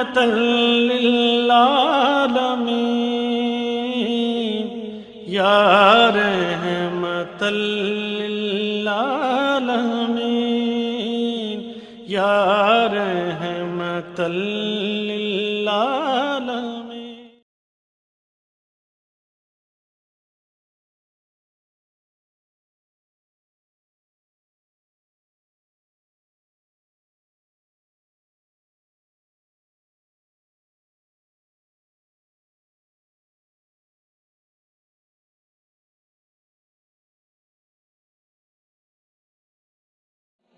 رحمة للعالمين يا رحمة للعالمين يا رحمة للعالمين.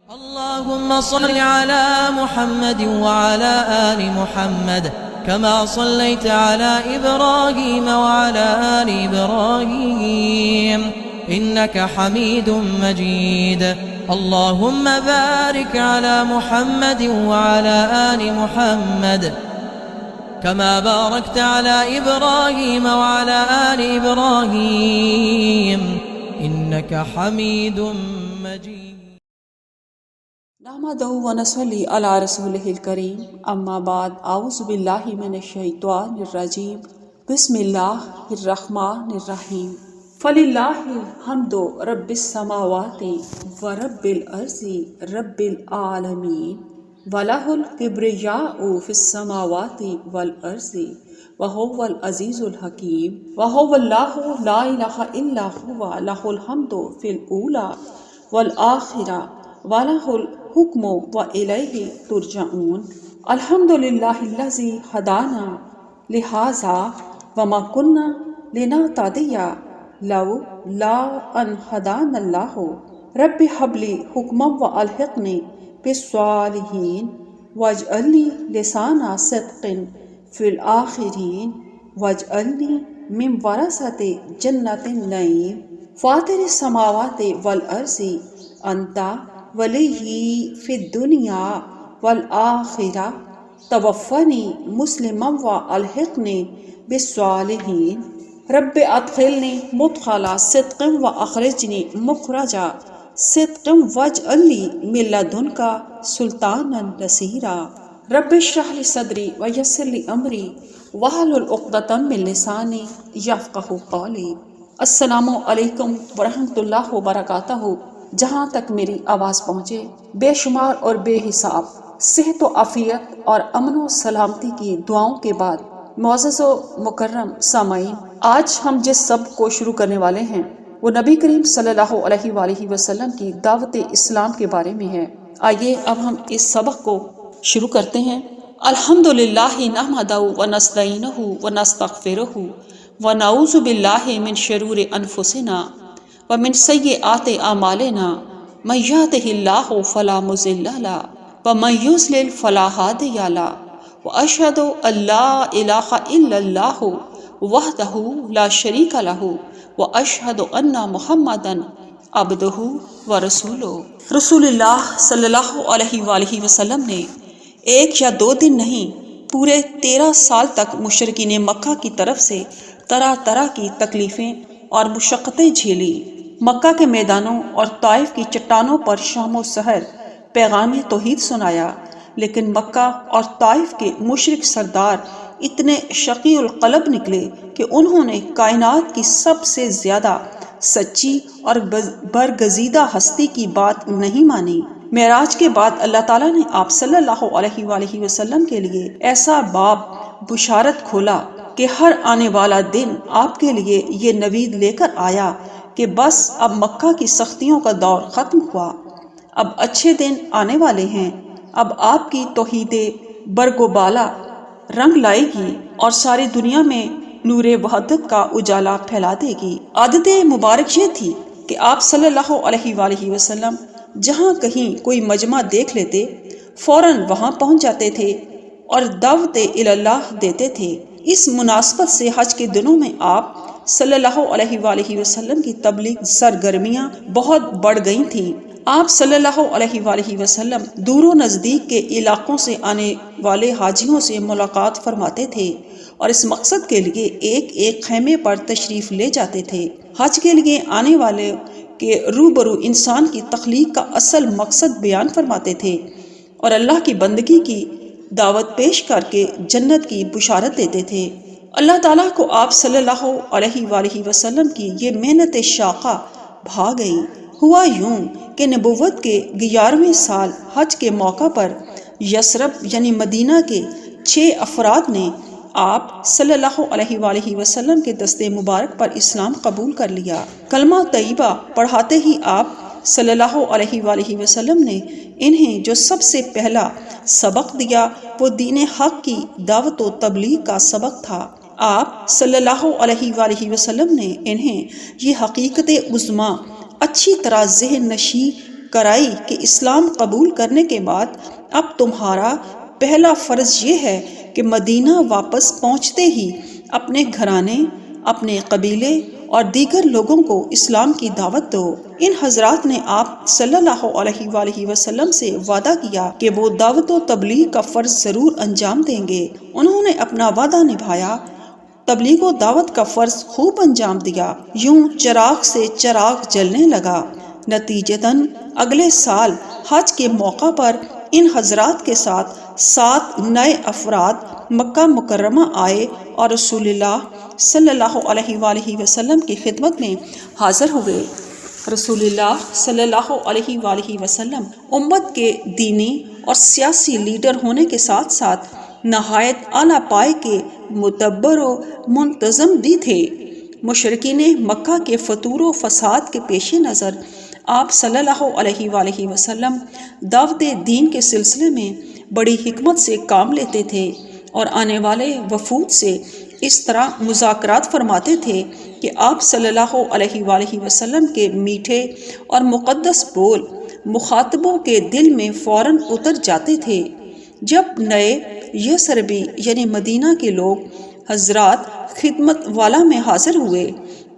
اللهم صل على محمد وعلى آل محمد كما صليت على إبراهيم وعلى آل إبراهيم إنك حميد مجيد. اللهم بارك على محمد وعلى آل محمد كما باركت على إبراهيم وعلى آل إبراهيم إنك حميد مجيد. نحمدہ ونصلی علی رسولہ الکریم، اما بعد، اعوذ باللہ من الشیطان الرجیم، بسم اللہ الرحمن الرحیم. فللہ الحمد رب السماوات ورب الارض رب العالمین ولہ الکبریاء فی السماوات والارض وہو العزیز الحکیم. وہو اللہ لا الہ الا هو لہ الحمد فی الاولی والآخرہ وَلَهُ الْحُكْمُ وَإِلَيْهِ تُرْجَعُونَ. الحمد للہ الذی ہدانا لہذا وما كنا لنہتدی لولا ان ہدانا اللہ. رب هب لی حکما والحقنی بالصالحین واجعلنی لسان صدق فی الآخرین واجعلنی من ورثۃ جنۃ النعیم. فاطر السماوات والارض انت ولی فی الدنیا والآخرہ توفنی مسلما والحقنی بالصالحین. رب ادخلنی مدخل صدق واخرجنی مخرج صدق واجعل لی من لدنک سلطانا نصیرا. رب اشرح لی صدری ویسر لی امری واحلل عقدۃ من لسانی یفقہوا قولی. السلام علیکم ورحمۃ اللہ وبرکاتہ. جہاں تک میری آواز پہنچے، بے شمار اور بے حساب صحت و عافیت اور امن و سلامتی کی دعاؤں کے بعد، معزز و مکرم سامعین، آج ہم جس سبق کو شروع کرنے والے ہیں وہ نبی کریم صلی اللہ علیہ وآلہ وسلم کی دعوت اسلام کے بارے میں ہے. آئیے اب ہم اس سبق کو شروع کرتے ہیں. الحمدللہ نحمدہ ونستعینہ ونستغفرہ ونعوذ باللہ من شرور انفسنا ومن سیئات اعمالنا من یہدہ اللہ فلا مضل لہ ومن یضلل فلا ہادی لہ واشہد ان لا الہ الا اللہ وحدہ لا شریک لہ واشہد ان محمدا عبدہ ورسولہ. رسول اللہ صلی اللہ علیہ وآلہ وسلم نے ایک یا دو دن نہیں، پورے 13 سال تک مشرکین مکہ کی طرف سے طرح طرح کی تکلیفیں اور مشقتیں جھیلی. مکہ کے میدانوں اور طائف کی چٹانوں پر شام و سحر پیغام توحید سنایا، لیکن مکہ اور طائف کے مشرک سردار اتنے شقی القلب نکلے کہ انہوں نے کائنات کی سب سے زیادہ سچی اور برگزیدہ ہستی کی بات نہیں مانی. معراج کے بعد اللہ تعالیٰ نے آپ صلی اللہ علیہ وآلہ وسلم کے لیے ایسا باب بشارت کھولا کہ ہر آنے والا دن آپ کے لیے یہ نوید لے کر آیا کہ بس اب مکہ کی سختیوں کا دور ختم ہوا، اب اچھے دن آنے والے ہیں. اب آپ کی توحید برگ و بالا رنگ لائے گی اور ساری دنیا میں نور وحدت کا اجالا پھیلا دے گی. عادت مبارک یہ تھی کہ آپ صلی اللہ علیہ وآلہ وسلم جہاں کہیں کوئی مجمع دیکھ لیتے فوراً وہاں پہنچ جاتے تھے اور دعوت اللہ دیتے تھے. اس مناسبت سے حج کے دنوں میں آپ صلی اللہ علیہ وآلہ وسلم کی تبلیغ سرگرمیاں بہت بڑھ گئی تھیں. آپ صلی اللہ علیہ وآلہ وسلم دور و نزدیک کے علاقوں سے آنے والے حاجیوں سے ملاقات فرماتے تھے اور اس مقصد کے لیے ایک ایک خیمے پر تشریف لے جاتے تھے. حج کے لیے آنے والے کے روبرو انسان کی تخلیق کا اصل مقصد بیان فرماتے تھے اور اللہ کی بندگی کی دعوت پیش کر کے جنت کی بشارت دیتے تھے۔ اللہ تعالیٰ کو آپ صلی اللہ علیہ وآلہ وسلم کی یہ محنت شاقہ بھا گئی۔ ہوا یوں کہ نبوت کے 11ویں سال حج کے موقع پر یثرب یعنی مدینہ کے 6 افراد نے آپ صلی اللہ علیہ وآلہ وسلم کے دست مبارک پر اسلام قبول کر لیا۔ کلمہ طیبہ پڑھاتے ہی آپ صلی اللہ علیہ وآلہ وسلم نے انہیں جو سب سے پہلا سبق دیا وہ دین حق کی دعوت و تبلیغ کا سبق تھا۔ آپ صلی اللہ علیہ وآلہ وسلم نے انہیں یہ حقیقت عظمیٰ اچھی طرح ذہن نشین کرائی کہ اسلام قبول کرنے کے بعد اب تمہارا پہلا فرض یہ ہے کہ مدینہ واپس پہنچتے ہی اپنے گھرانے، اپنے قبیلے اور دیگر لوگوں کو اسلام کی دعوت دو۔ ان حضرات نے آپ صلی اللہ علیہ وآلہ وسلم سے وعدہ کیا کہ وہ دعوت و تبلیغ کا فرض ضرور انجام دیں گے۔ انہوں نے اپنا وعدہ نبھایا، تبلیغ و دعوت کا فرض خوب انجام دیا۔ یوں چراغ سے چراغ جلنے لگا۔ نتیجتاً اگلے سال حج کے موقع پر ان حضرات کے ساتھ 7 نئے افراد مکہ مکرمہ آئے اور رسول اللہ صلی اللہ علیہ وآلہ وسلم کی خدمت میں حاضر ہوئے۔ رسول اللہ صلی اللہ علیہ وآلہ وسلم امت کے دینی اور سیاسی لیڈر ہونے کے ساتھ ساتھ نہایت اعلیٰ پائے کے مدبر و منتظم بھی تھے۔ مشرکین مکہ کے فتور و فساد کے پیش نظر آپ صلی اللہ علیہ وآلہ وسلم دعوت دین کے سلسلے میں بڑی حکمت سے کام لیتے تھے اور آنے والے وفود سے اس طرح مذاکرات فرماتے تھے کہ آپ صلی اللہ علیہ وآلہ وسلم کے میٹھے اور مقدس بول مخاطبوں کے دل میں فوراً اتر جاتے تھے۔ جب نئے یثربی یعنی مدینہ کے لوگ حضرات خدمت والا میں حاضر ہوئے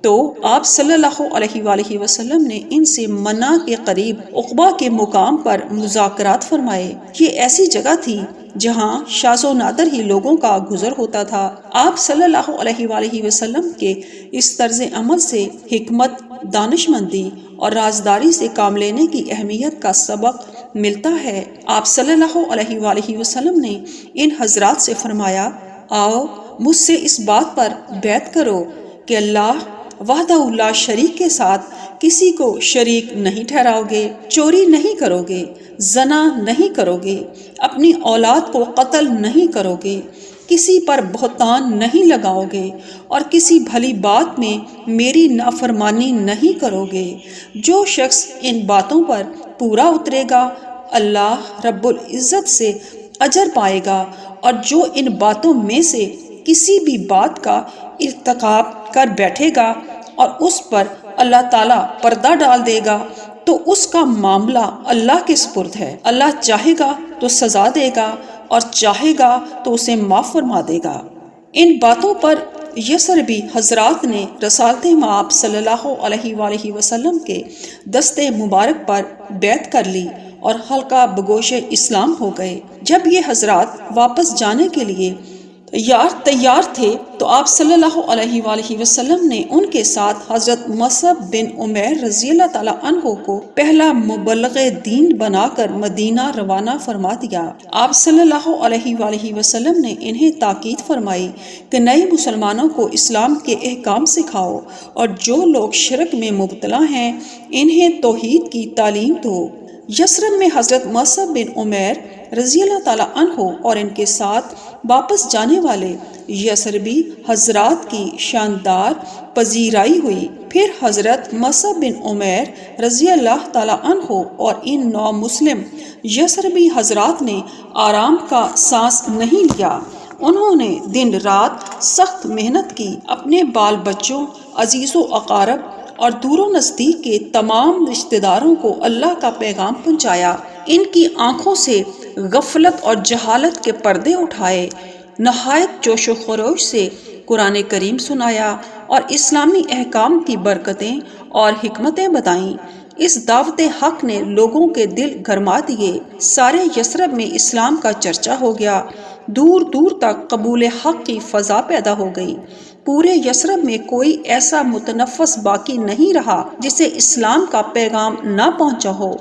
تو آپ صلی اللہ علیہ وآلہ وسلم نے ان سے منا کے قریب عقبہ کے مقام پر مذاکرات فرمائے۔ یہ ایسی جگہ تھی جہاں شاذ و نادر ہی لوگوں کا گزر ہوتا تھا۔ آپ صلی اللہ علیہ وآلہ وسلم کے اس طرز عمل سے حکمت، دانشمندی اور رازداری سے کام لینے کی اہمیت کا سبق ملتا ہے۔ آپ صلی اللہ علیہ وآلہ وسلم نے ان حضرات سے فرمایا، آؤ مجھ سے اس بات پر بیعت کرو کہ اللہ وحدہ لا شریک کے ساتھ کسی کو شریک نہیں ٹھہراؤ گے، چوری نہیں کرو گے، زنا نہیں کرو گے، اپنی اولاد کو قتل نہیں کرو گے، کسی پر بہتان نہیں لگاؤ گے اور کسی بھلی بات میں میری نافرمانی نہیں کرو گے۔ جو شخص ان باتوں پر پورا اترے گا اللہ رب العزت سے اجر پائے گا، اور جو ان باتوں میں سے کسی بھی بات کا ارتکاب کر بیٹھے گا اور اس پر اللہ تعالیٰ پردہ ڈال دے گا تو اس کا معاملہ اللہ کے سپرد ہے۔ اللہ چاہے گا تو سزا دے گا اور چاہے گا تو اسے معاف فرما دے گا۔ ان باتوں پر یثربی حضرات نے رسالت مآب صلی اللہ علیہ وآلہ وسلم کے دست مبارک پر بیعت کر لی اور حلقہ بگوش اسلام ہو گئے۔ جب یہ حضرات واپس جانے کے لیے تیار تھے تو آپ صلی اللہ علیہ وآلہ وسلم نے ان کے ساتھ حضرت مصعب بن عمیر رضی اللہ تعالیٰ عنہ کو پہلا مبلغ دین بنا کر مدینہ روانہ فرما دیا۔ آپ صلی اللہ علیہ وآلہ وسلم نے انہیں تاکید فرمائی کہ نئے مسلمانوں کو اسلام کے احکام سکھاؤ اور جو لوگ شرک میں مبتلا ہیں انہیں توحید کی تعلیم دو۔ یثرب میں حضرت مصعب بن عمیر رضی اللہ تعالیٰ عنہ اور ان کے ساتھ واپس جانے والے یثربی حضرات کی شاندار پذیرائی ہوئی۔ پھر حضرت مصعب بن عمیر رضی اللہ تعالیٰ عنہ اور ان 9 مسلم یثربی حضرات نے آرام کا سانس نہیں لیا۔ انہوں نے دن رات سخت محنت کی، اپنے بال بچوں، عزیز و اقارب اور دور و نزدیک کے تمام رشتہ داروں کو اللہ کا پیغام پہنچایا۔ ان کی آنکھوں سے غفلت اور جہالت کے پردے اٹھائے، نہایت جوش و خروش سے قرآن کریم سنایا اور اسلامی احکام کی برکتیں اور حکمتیں بتائیں۔ اس دعوت حق نے لوگوں کے دل گرما دیے۔ سارے یثرب میں اسلام کا چرچا ہو گیا، دور دور تک قبول حق کی فضا پیدا ہو گئی۔ پورے یثرب میں کوئی ایسا متنفس باقی نہیں رہا جسے اسلام کا پیغام نہ پہنچا ہو۔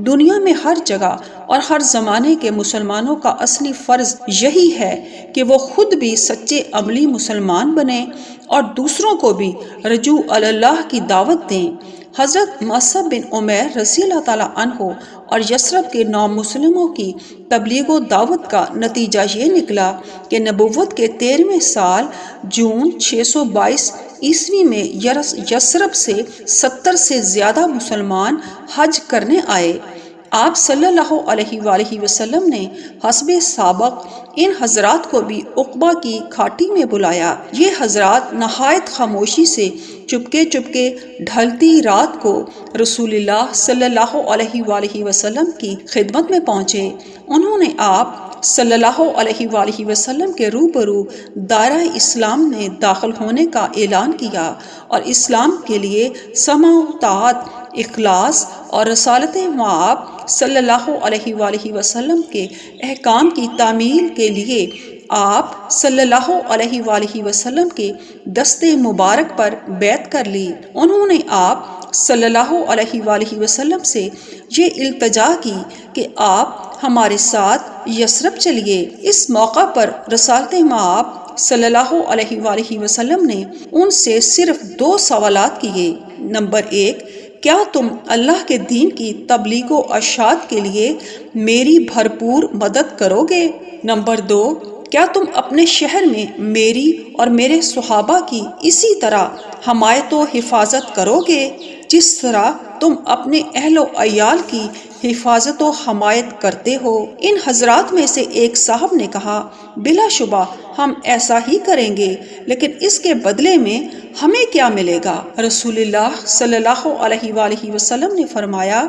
دنیا میں ہر جگہ اور ہر زمانے کے مسلمانوں کا اصلی فرض یہی ہے کہ وہ خود بھی سچے عملی مسلمان بنیں اور دوسروں کو بھی رجوع اللہ کی دعوت دیں۔ حضرت مصعب بن عمیر رضی اللہ تعالیٰ عنہ اور یثرب کے نامسلموں کی تبلیغ و دعوت کا نتیجہ یہ نکلا کہ نبوت کے 13ویں سال جون 622 عیسوی میں یثرب سے 70 سے زیادہ مسلمان حج کرنے آئے۔ آپ صلی اللہ علیہ وآلہ وسلم نے حسب سابق ان حضرات کو بھی عقبہ کی کھاٹی میں بلایا۔ یہ حضرات نہایت خاموشی سے چپکے ڈھلتی رات کو رسول اللہ صلی اللہ علیہ وآلہ وسلم کی خدمت میں پہنچے۔ انہوں نے آپ صلی اللہ علیہ وآلہ وسلم کے روبرو دائرہ اسلام میں داخل ہونے کا اعلان کیا اور اسلام کے لیے سمع و طاعت، اخلاص اور رسالت مآب صلی اللہ علیہ وآلہ وسلم کے احکام کی تعمیل کے لیے آپ صلی اللہ علیہ وآلہ وسلم کے دستے مبارک پر بیعت کر لی۔ انہوں نے آپ صلی اللہ علیہ وآلہ وسلم سے یہ التجا کی کہ آپ ہمارے ساتھ یثرب چلیے۔ اس موقع پر رسالت مآب صلی اللہ علیہ وآلہ وسلم نے ان سے صرف 2 سوالات کیے۔ نمبر 1، کیا تم اللہ کے دین کی تبلیغ و اشاعت کے لیے میری بھرپور مدد کرو گے؟ نمبر 2، کیا تم اپنے شہر میں میری اور میرے صحابہ کی اسی طرح حمایت و حفاظت کرو گے جس طرح تم اپنے اہل و عیال کی حفاظت و حمایت کرتے ہو؟ ان حضرات میں سے ایک صاحب نے کہا، بلا شبہ ہم ایسا ہی کریں گے، لیکن اس کے بدلے میں ہمیں کیا ملے گا؟ رسول اللہ صلی اللہ علیہ وآلہ وسلم نے فرمایا،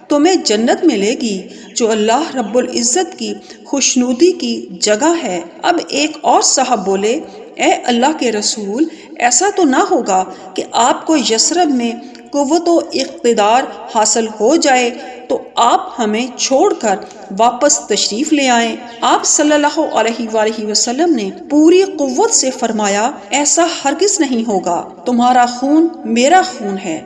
تمہیں جنت ملے گی جو اللہ رب العزت کی خوشنودی کی جگہ ہے۔ اب ایک اور صاحب بولے، اے اللہ کے رسول، ایسا تو نہ ہوگا کہ آپ کو یثرب میں قوت و اقتدار حاصل ہو جائے تو آپ ہمیں چھوڑ کر واپس تشریف لے آئیں؟ آپ صلی اللہ علیہ وآلہ وسلم نے پوری قوت سے فرمایا، ایسا ہرگز نہیں ہوگا، تمہارا خون میرا خون ہے،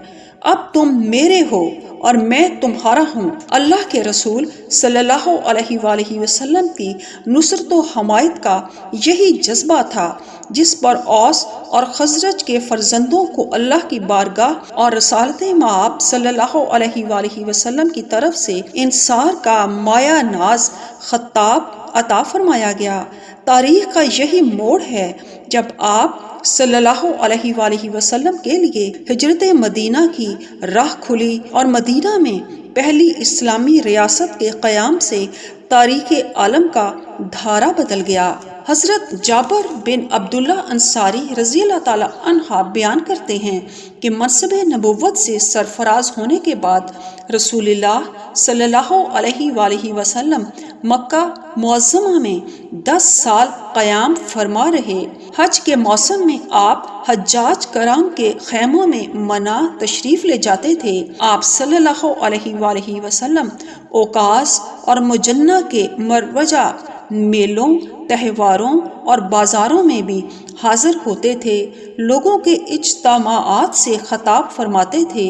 اب تم میرے ہو اور میں تمہارا ہوں۔ اللہ کے رسول صلی اللہ علیہ وآلہ وسلم کی نصرت و حمایت کا یہی جذبہ تھا جس پر اوس اور خزرج کے فرزندوں کو اللہ کی بارگاہ اور رسالت مآب صلی اللہ علیہ وآلہ وسلم کی طرف سے انصار کا مایہ ناز خطاب عطا فرمایا گیا۔ تاریخ کا یہی موڑ ہے جب آپ صلی اللہ علیہ وآلہ وسلم کے لیے ہجرت مدینہ کی راہ کھلی اور مدینہ میں پہلی اسلامی ریاست کے قیام سے تاریخ عالم کا دھارا بدل گیا۔ حضرت جابر بن عبداللہ انصاری رضی اللہ تعالیٰ عنہ بیان کرتے ہیں کہ منصب نبوت سے سرفراز ہونے کے بعد رسول اللہ صلی اللہ علیہ وآلہ وسلم مکہ معظمہ میں 10 سال قیام فرما رہے۔ حج کے موسم میں آپ حجاج کرام کے خیموں میں منا تشریف لے جاتے تھے۔ آپ صلی اللہ علیہ وآلہ وسلم اوقاس اور مجنہ کے مروجہ میلوں، تہواروں اور بازاروں میں بھی حاضر ہوتے تھے، لوگوں کے اجتماعات سے خطاب فرماتے تھے،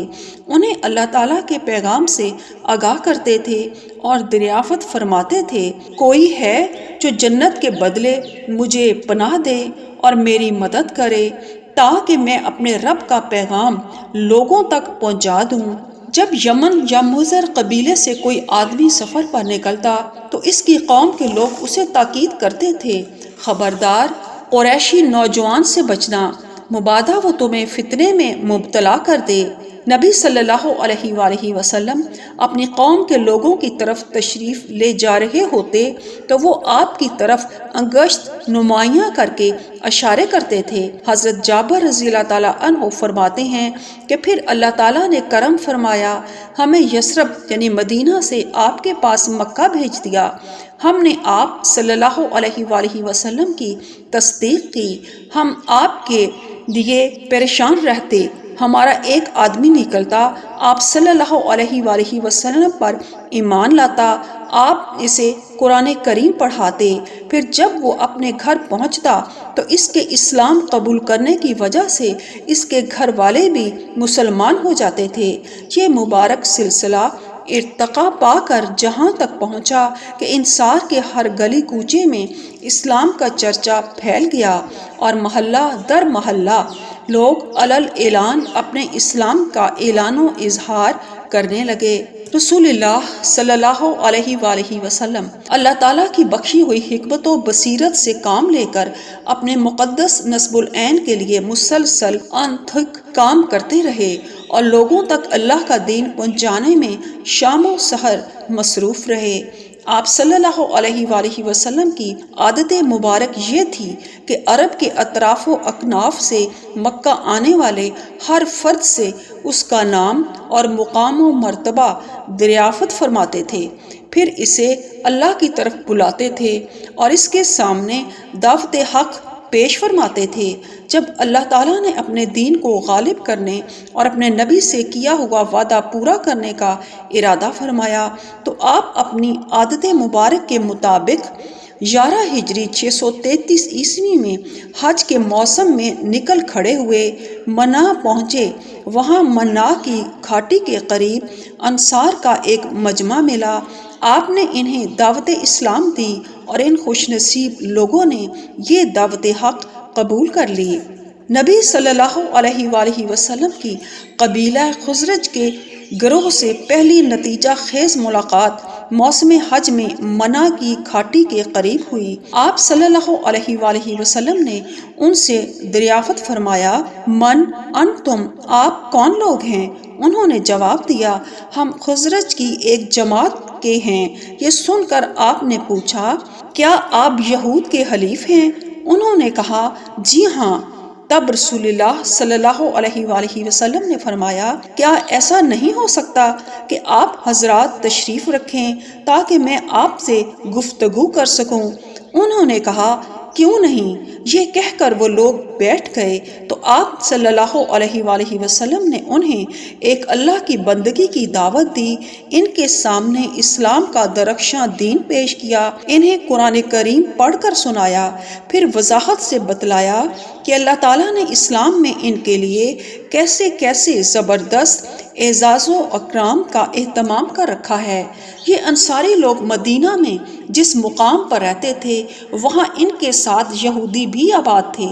انہیں اللہ تعالیٰ کے پیغام سے آگاہ کرتے تھے اور دریافت فرماتے تھے، کوئی ہے جو جنت کے بدلے مجھے پناہ دے اور میری مدد کرے تاکہ میں اپنے رب کا پیغام لوگوں تک پہنچا دوں۔ جب یمن یا مضر قبیلے سے کوئی آدمی سفر پر نکلتا تو اس کی قوم کے لوگ اسے تاکید کرتے تھے، خبردار قریشی نوجوان سے بچنا، مبادا وہ تمہیں فتنے میں مبتلا کر دے۔ نبی صلی اللہ علیہ وآلہ وسلم اپنی قوم کے لوگوں کی طرف تشریف لے جا رہے ہوتے تو وہ آپ کی طرف انگشت نمایاں کر کے اشارے کرتے تھے۔ حضرت جابر رضی اللہ تعالیٰ عنہ فرماتے ہیں کہ پھر اللہ تعالیٰ نے کرم فرمایا، ہمیں یثرب یعنی مدینہ سے آپ کے پاس مکہ بھیج دیا۔ ہم نے آپ صلی اللہ علیہ وآلہ وسلم کی تصدیق کی، ہم آپ کے لیے پریشان رہتے، ہمارا ایک آدمی نکلتا، آپ صلی اللہ علیہ وآلہ وسلم پر ایمان لاتا، آپ اسے قرآن کریم پڑھاتے، پھر جب وہ اپنے گھر پہنچتا تو اس کے اسلام قبول کرنے کی وجہ سے اس کے گھر والے بھی مسلمان ہو جاتے تھے۔ یہ مبارک سلسلہ ارتقا پا کر جہاں تک پہنچا کہ انصار کے ہر گلی کوچے میں اسلام کا چرچا پھیل گیا اور محلہ در محلہ لوگ علل اعلان اپنے اسلام کا اعلان و اظہار کرنے لگے۔ رسول اللہ صلی اللہ علیہ وآلہ وسلم اللہ تعالیٰ کی بخشی ہوئی حکمت و بصیرت سے کام لے کر اپنے مقدس نصب العین کے لیے مسلسل انتھک کام کرتے رہے اور لوگوں تک اللہ کا دین پہنچانے میں شام و سحر مصروف رہے۔ آپ صلی اللہ علیہ وآلہ وسلم کی عادت مبارک یہ تھی کہ عرب کے اطراف و اکناف سے مکہ آنے والے ہر فرد سے اس کا نام اور مقام و مرتبہ دریافت فرماتے تھے، پھر اسے اللہ کی طرف بلاتے تھے اور اس کے سامنے دعوت حق پیش فرماتے تھے۔ جب اللہ تعالیٰ نے اپنے دین کو غالب کرنے اور اپنے نبی سے کیا ہوا وعدہ پورا کرنے کا ارادہ فرمایا تو آپ اپنی عادت مبارک کے مطابق 11 ہجری 633 عیسوی میں حج کے موسم میں نکل کھڑے ہوئے، منا پہنچے۔ وہاں منا کی گھاٹی کے قریب انصار کا ایک مجمع ملا۔ آپ نے انہیں دعوت اسلام دی اور ان خوش نصیب لوگوں نے یہ دعوت حق قبول کر لی۔ نبی صلی اللہ علیہ وآلہ وسلم کی قبیلہ خزرج کے گروہ سے پہلی نتیجہ خیز ملاقات موسم حج میں منا کی گھاٹی کے قریب ہوئی۔ آپ صلی اللہ علیہ وآلہ وسلم نے ان سے دریافت فرمایا، من انتم، آپ کون لوگ ہیں؟ انہوں نے جواب دیا، ہم خزرج کی ایک جماعت کے ہیں۔ یہ سن کر آپ نے پوچھا، کیا آپ یہود کے حلیف ہیں؟ انہوں نے کہا، جی ہاں۔ تب رسول اللہ صلی اللہ علیہ وآلہ وسلم نے فرمایا، کیا ایسا نہیں ہو سکتا کہ آپ حضرات تشریف رکھیں تاکہ میں آپ سے گفتگو کر سکوں؟ انہوں نے کہا، کیوں نہیں؟ یہ کہہ کر وہ لوگ بیٹھ گئے تو آپ صلی اللہ علیہ وآلہ وسلم نے انہیں ایک اللہ کی بندگی کی دعوت دی، ان کے سامنے اسلام کا درخشاں دین پیش کیا، انہیں قرآن کریم پڑھ کر سنایا، پھر وضاحت سے بتلایا کہ اللہ تعالیٰ نے اسلام میں ان کے لیے کیسے کیسے زبردست اعزاز و اکرام کا اہتمام کر رکھا ہے۔ یہ انصاری لوگ مدینہ میں جس مقام پر رہتے تھے وہاں ان کے ساتھ یہودی بھی آباد تھے۔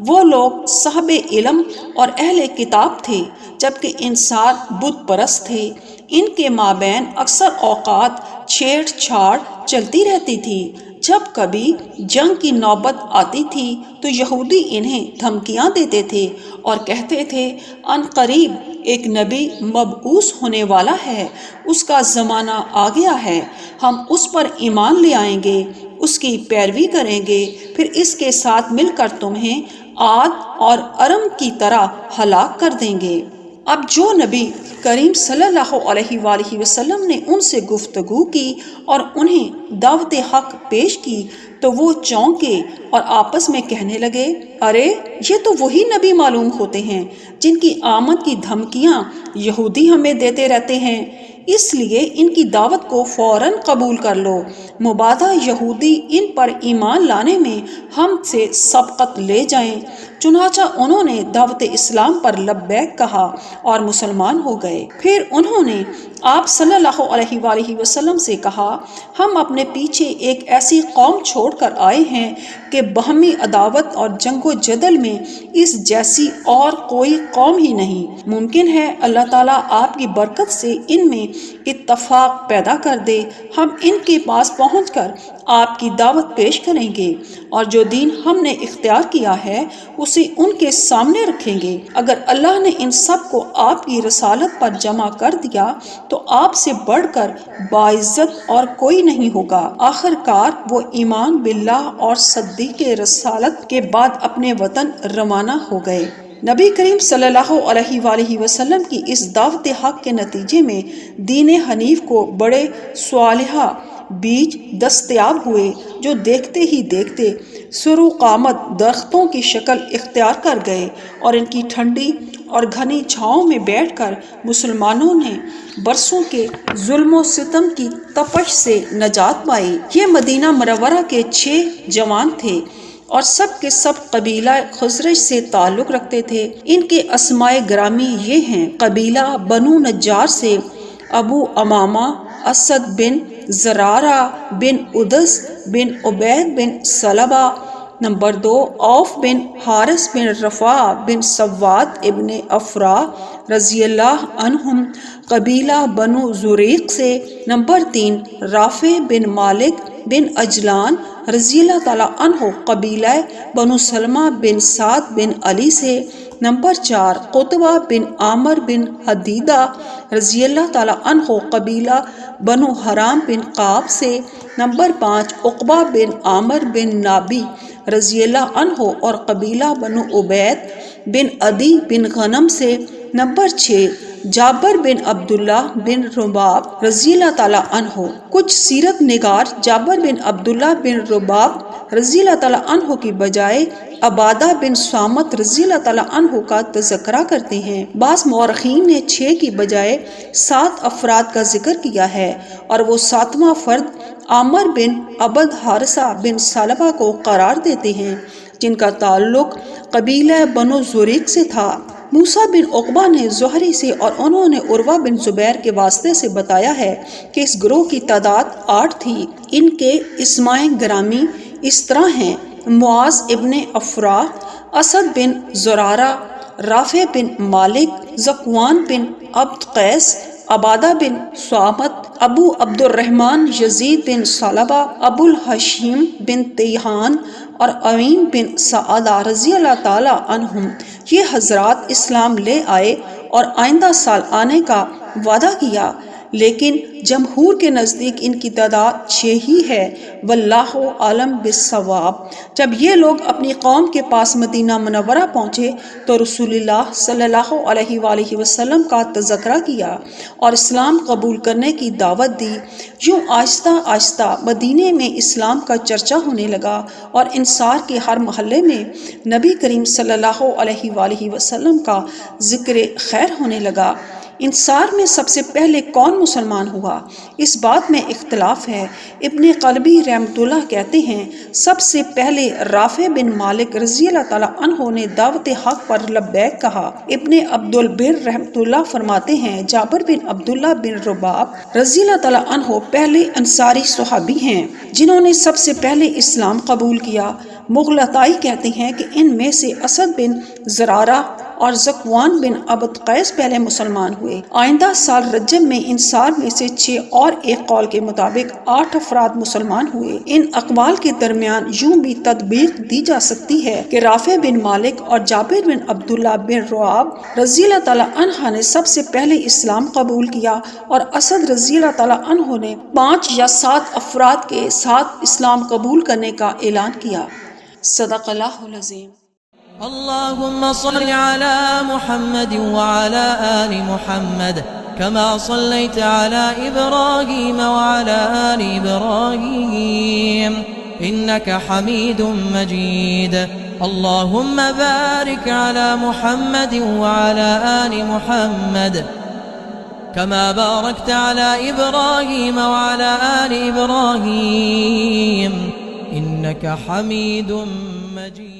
وہ لوگ صاحب علم اور اہل کتاب تھے، جبکہ انصار بت پرست تھے۔ ان کے مابین اکثر اوقات چھیڑ چھاڑ چلتی رہتی تھی۔ جب کبھی جنگ کی نوبت آتی تھی تو یہودی انہیں دھمکیاں دیتے تھے اور کہتے تھے، ان قریب ایک نبی مبعوث ہونے والا ہے، اس کا زمانہ آ گیا ہے، ہم اس پر ایمان لے آئیں گے، اس کی پیروی کریں گے، پھر اس کے ساتھ مل کر تمہیں عاد اور ارم کی طرح ہلاک کر دیں گے۔ اب جو نبی کریم صلی اللہ علیہ وآلہ وسلم نے ان سے گفتگو کی اور انہیں دعوت حق پیش کی تو وہ چونکے اور آپس میں کہنے لگے، ارے یہ تو وہی نبی معلوم ہوتے ہیں جن کی آمد کی دھمکیاں یہودی ہمیں دیتے رہتے ہیں، اس لیے ان کی دعوت کو فوراً قبول کر لو، مبادا یہودی ان پر ایمان لانے میں ہم سے سبقت لے جائیں۔ چنانچہ انہوں نے دعوت اسلام پر لبیک کہا اور مسلمان ہو گئے۔ پھر انہوں نے آپ صلی اللہ علیہ وآلہ وسلم سے کہا، ہم اپنے پیچھے ایک ایسی قوم چھوڑ کر آئے ہیں کہ باہمی عداوت اور جنگ و جدل میں اس جیسی اور کوئی قوم ہی نہیں۔ ممکن ہے اللہ تعالیٰ آپ کی برکت سے ان میں اتفاق پیدا کر دے، ہم ان کے پاس پہنچ کر آپ کی دعوت پیش کریں گے اور جو دین ہم نے اختیار کیا ہے اسے ان کے سامنے رکھیں گے۔ اگر اللہ نے ان سب کو آپ کی رسالت پر جمع کر دیا تو آپ سے بڑھ کر باعزت اور کوئی نہیں ہوگا۔ آخر کار وہ ایمان باللہ اور صدیق رسالت کے بعد اپنے وطن روانہ ہو گئے۔ نبی کریم صلی اللہ علیہ وآلہ وسلم کی اس دعوت حق کے نتیجے میں دین حنیف کو بڑے صالحہ بیج دستیاب ہوئے جو دیکھتے ہی دیکھتے سرو قامت درختوں کی شکل اختیار کر گئے، اور ان کی ٹھنڈی اور گھنی چھاؤں میں بیٹھ کر مسلمانوں نے برسوں کے ظلم و ستم کی تپش سے نجات پائی۔ یہ مدینہ منورہ کے 6 جوان تھے اور سب کے سب قبیلہ خزرج سے تعلق رکھتے تھے۔ ان کے اسمائے گرامی یہ ہیں: قبیلہ بنو نجار سے ابو امامہ اسد بن زرارہ بن ادس بن عبید بن سلبہ۔ نمبر 2، عوف بن حارث بن رفاع بن سواد ابن افرا رضی اللہ عنہم، قبیلہ بنو زریق سے۔ نمبر 3، رافع بن مالک بن اجلان رضی اللہ تعالیٰ عنہ، قبیلہ بنو سلمہ بن سعد بن علی سے۔ نمبر 4، قطبہ بن عامر بن حدیدہ رضی اللہ تعالیٰ عنہ، قبیلہ بنو حرام بن قاب سے۔ نمبر 5، عقبہ بن عامر بن نابی رضی اللہ عنہ اور قبیلہ بنو عبید بن عدی بن غنم سے۔ نمبر 6، جابر بن عبداللہ بن رباب رضی اللہ تعالیٰ عنہ۔ کچھ سیرت نگار جابر بن عبداللہ بن رباب رضی اللہ تعالیٰ عنہ کی بجائے عبادہ بن صامت رضی اللہ تعالیٰ عنہ کا تذکرہ کرتے ہیں۔ بعض مورخین نے 6 کی بجائے 7 افراد کا ذکر کیا ہے، اور وہ 7واں فرد عامر بن عبد حارثہ بن سلبہ کو قرار دیتے ہیں، جن کا تعلق قبیلہ بنو زریق سے تھا۔ موسیٰ بن عقبہ نے زہری سے اور انہوں نے عروہ بن زبیر کے واسطے سے بتایا ہے کہ اس گروہ کی تعداد 8 تھی۔ ان کے اسمائے گرامی اس طرح ہیں: معاذ ابن افرا، اسد بن زرارہ، رافع بن مالک، ذکوان بن عبد قیس، عبادہ بن صامت، ابو عبد الرحمن یزید بن سلبہ، ابو الحشیم بن تیہان اور اویم بن سعدہ رضی اللہ تعالیٰ عنہم۔ یہ حضرات اسلام لے آئے اور آئندہ سال آنے کا وعدہ کیا، لیکن جمہور کے نزدیک ان کی تعداد 6 ہی ہے، واللہ عالم بالصواب۔ جب یہ لوگ اپنی قوم کے پاس مدینہ منورہ پہنچے تو رسول اللہ صلی اللہ علیہ وآلہ وسلم کا تذکرہ کیا اور اسلام قبول کرنے کی دعوت دی۔ یوں آہستہ آہستہ مدینے میں اسلام کا چرچا ہونے لگا اور انصار کے ہر محلے میں نبی کریم صلی اللہ علیہ وآلہ وسلم کا ذکر خیر ہونے لگا۔ انصار میں سب سے پہلے کون مسلمان ہوا، اس بات میں اختلاف ہے۔ ابن قلبی رحمۃ اللہ کہتے ہیں سب سے پہلے رافع بن مالک رضی اللہ تعالیٰ عنہ نے دعوت حق پر لبیک کہا۔ ابن عبد البر رحمۃ اللہ فرماتے ہیں جابر بن عبداللہ بن رباب رضی اللہ تعالیٰ عنہ پہلے انصاری صحابی ہیں جنہوں نے سب سے پہلے اسلام قبول کیا۔ مغلطائی کہتے ہیں کہ ان میں سے اسد بن زرارہ اور ذکوان بن عبد قیس پہلے مسلمان ہوئے۔ آئندہ سال رجب میں انصار میں سے 6 اور ایک قول کے مطابق 8 افراد مسلمان ہوئے۔ ان اقوال کے درمیان یوں بھی تطبیق دی جا سکتی ہے کہ رافع بن مالک اور جابر بن عبداللہ بن رعاب رضی اللہ تعالیٰ عنہ نے سب سے پہلے اسلام قبول کیا اور اسد رضی اللہ تعالیٰ عنہ نے 5 یا 7 افراد کے ساتھ اسلام قبول کرنے کا اعلان کیا۔ صدق اللہ العظیم۔ اللهم صل على محمد وعلى آل محمد كما صليت على إبراهيم وعلى آل إبراهيم إنك حميد مجيد اللهم بارك على محمد وعلى آل محمد كما باركت على إبراهيم وعلى آل إبراهيم إنك حميد مجيد